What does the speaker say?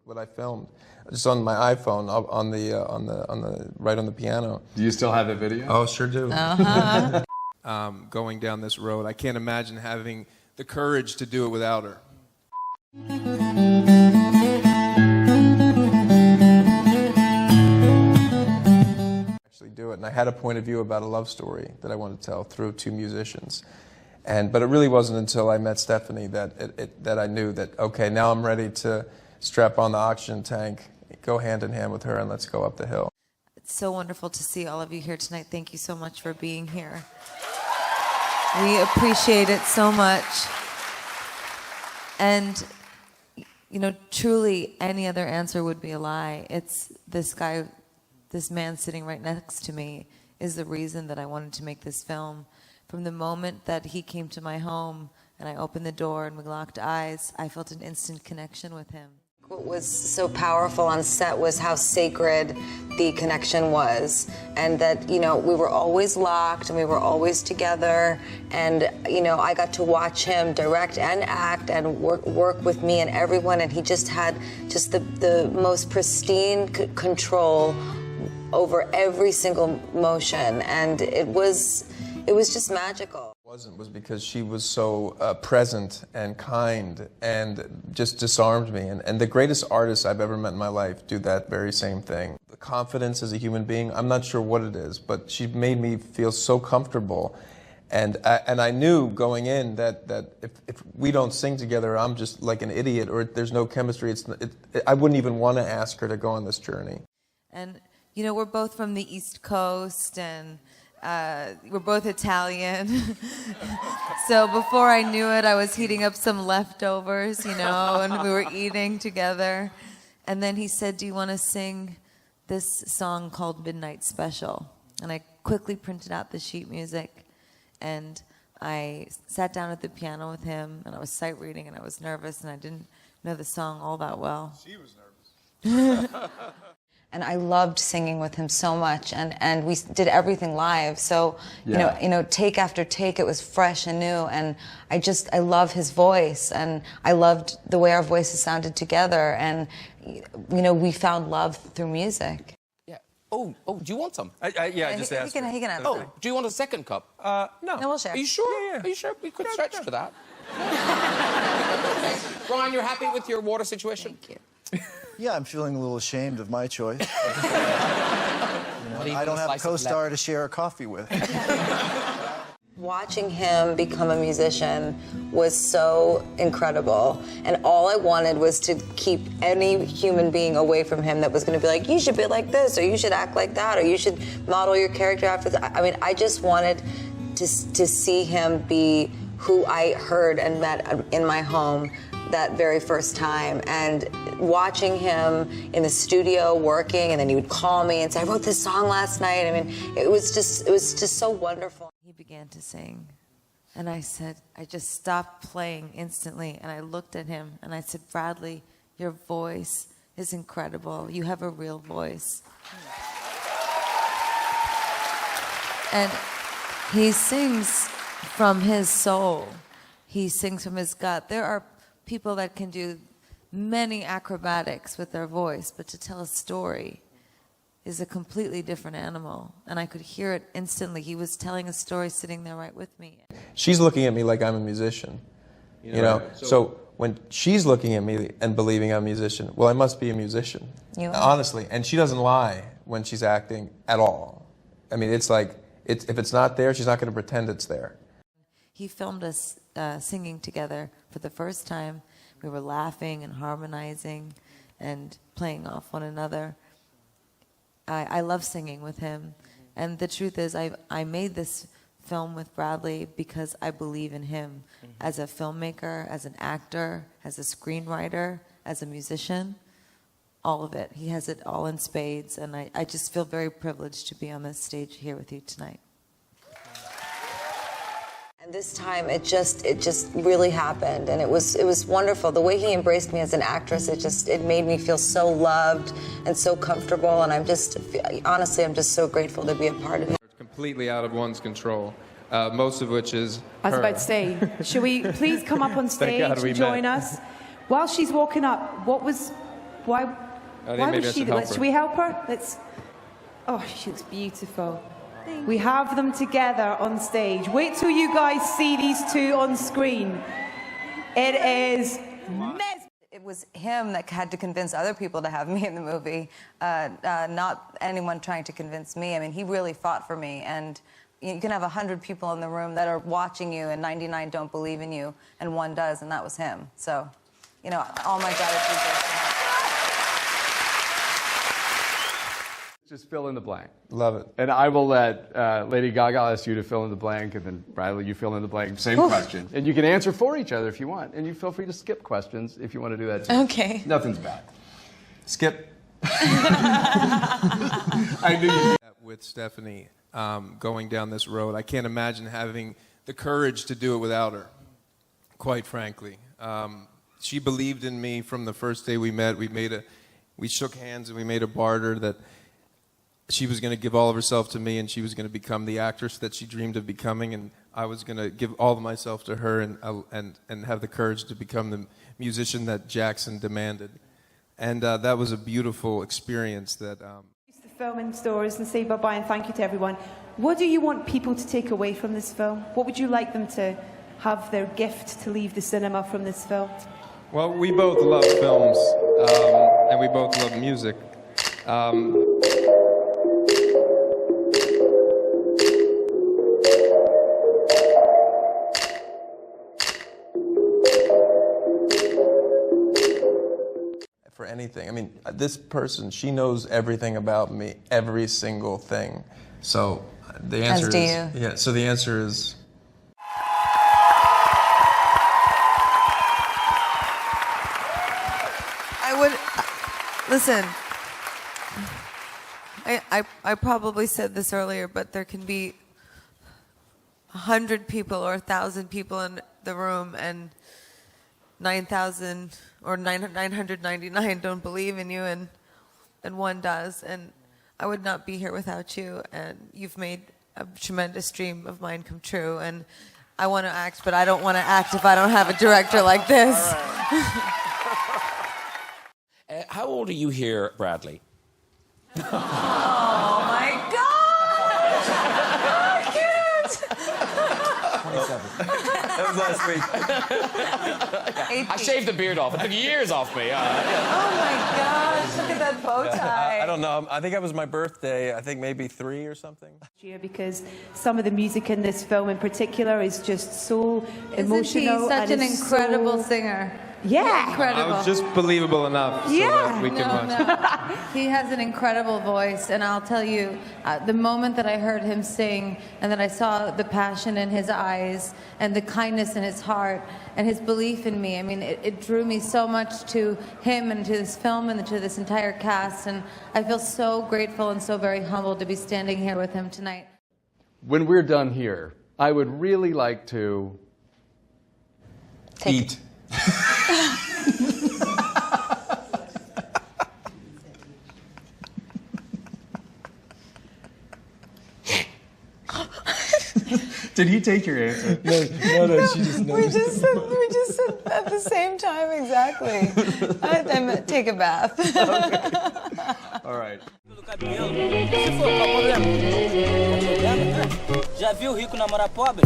what I filmed, just on my iPhone, right on the piano. Do you still have the video? Oh, sure do. Going down this road, I can't imagine having the courage to do it without her. Actually do it, and I had a point of view about a love story that I wanted to tell through two musicians. But it really wasn't until I met Stephanie that I knew that, okay, now I'm ready to strap on the oxygen tank, go hand in hand with her, and let's go up the hill. It's so wonderful to see all of you here tonight. Thank you so much for being here. We appreciate it so much. And, you know, truly any other answer would be a lie. It's this guy, this man sitting right next to me is the reason that I wanted to make this film. From the moment that he came to my home and I opened the door and we locked eyes, I felt an instant connection with him. What was so powerful on set was how sacred the connection was, and that, you know, we were always locked and we were always together, and, you know, I got to watch him direct and act and work with me and everyone, and he just had just the most pristine control over every single motion, and it was just magical. Was because she was so present and kind and just disarmed me. And the greatest artists I've ever met in my life do that very same thing. The confidence as a human being, I'm not sure what it is, but she made me feel so comfortable. And I knew going in that if we don't sing together, I'm just like an idiot, or there's no chemistry. I wouldn't even want to ask her to go on this journey. And, you know, we're both from the East Coast, and we're both Italian. So before I knew it, I was heating up some leftovers, you know, and we were eating together. And then he said, "Do you want to sing this song called Midnight Special?" And I quickly printed out the sheet music, and I sat down at the piano with him, and I was sight reading, and I was nervous, and I didn't know the song all that well. She was nervous. And I loved singing with him so much, and we did everything live. So, you know, take after take, it was fresh and new, and I love his voice, and I loved the way our voices sounded together, and, you know, we found love through music. Yeah. Oh, do you want some? Yeah, I just asked. He can have Oh, it. do you want a second cup? No. No, we'll share. Are you sure? Yeah. Are you sure? We could stretch to that. Brian, you're happy with your water situation? Thank you. Yeah, I'm feeling a little ashamed of my choice. You know, I don't have a co-star to share a coffee with. Watching him become a musician was so incredible, and all I wanted was to keep any human being away from him that was going to be like, you should be like this, or you should act like that, or you should model your character after that. I mean, I just wanted to see him be who I heard and met in my home that very first time, and watching him in the studio working, and then he would call me and say, "I wrote this song last night." I mean, it was just so wonderful. He began to sing, and I said, I just stopped playing instantly, and I looked at him, and I said, "Bradley, your voice is incredible. You have a real voice." And he sings from his soul. He sings from his gut. There are people that can do many acrobatics with their voice, but to tell a story is a completely different animal. And I could hear it instantly. He was telling a story sitting there right with me. She's looking at me like I'm a musician, you know? So when she's looking at me and believing I'm a musician, well, I must be a musician, honestly. And she doesn't lie when she's acting at all. I mean, it's like, if it's not there, she's not going to pretend it's there. He filmed us singing together for the first time. We were laughing and harmonizing and playing off one another. I love singing with him. And the truth is, I made this film with Bradley because I believe in him as a filmmaker, as an actor, as a screenwriter, as a musician, all of it. He has it all in spades, and I just feel very privileged to be on this stage here with you tonight. And this time, it just really happened, and it was wonderful. The way he embraced me as an actress, it made me feel so loved and so comfortable, and honestly, I'm just so grateful to be a part of it. It's completely out of one's control, most of which is I was about to say, should we please come up on stage and join us? While she's walking up, what was Why maybe was I she? should help her. Should we help her? Let's. Oh, she looks beautiful. We have them together on stage. Wait till you guys see these two on screen. It is It was him that had to convince other people to have me in the movie, not anyone trying to convince me. I mean, he really fought for me, and you can have 100 people in the room that are watching you, and 99 don't believe in you, and one does, and that was him. So, you know, all my gratitude goes to him. Just fill in the blank. Love it. And I will let Lady Gaga ask you to fill in the blank, and then Bradley, you fill in the blank. Same question. And you can answer for each other if you want. And you feel free to skip questions if you want to do that too. Okay. Nothing's bad. Skip. I knew you. With Stephanie going down this road, I can't imagine having the courage to do it without her, quite frankly. She believed in me from the first day we met. We shook hands and we made a barter that she was going to give all of herself to me, and she was going to become the actress that she dreamed of becoming, and I was going to give all of myself to her and have the courage to become the musician that Jackson demanded. And that was a beautiful experience that... the film in stores and say bye-bye and thank you to everyone. What do you want people to take away from this film? What would you like them to have their gift to leave the cinema from this film? Well, we both love films, and we both love music. For anything. I mean, this person, she knows everything about me, every single thing. So the answer As do is... you. Yeah, so the answer is... I would listen. I probably said this earlier, but there can be 100 people or 1,000 people in the room, and 9,000 or 999 don't believe in you, and one does. And I would not be here without you. And you've made a tremendous dream of mine come true. And I want to act, but I don't want to act if I don't have a director like this. How old are you here, Bradley? Oh, my gosh! I can't! 27. That was last week. I shaved the beard off. It took years off me. Oh, my gosh. Look at that bow tie. I don't know. I think it was my birthday. I think maybe 3 or something. Because some of the music in this film in particular is just so emotional. Isn't he such an and it's incredible so... singer? Yeah. Incredible. I was just believable enough so that we can watch. No. He has an incredible voice, and I'll tell you, the moment that I heard him sing, and then I saw the passion in his eyes, and the kindness in his heart, and his belief in me, I mean, it drew me so much to him and to this film and to this entire cast, and I feel so grateful and so very humbled to be standing here with him tonight. When we're done here, I would really like to... Eat. Did he take your answer? No, she just We just said at the same time, exactly. I take a bath. All right. Já viu rico namorar pobre?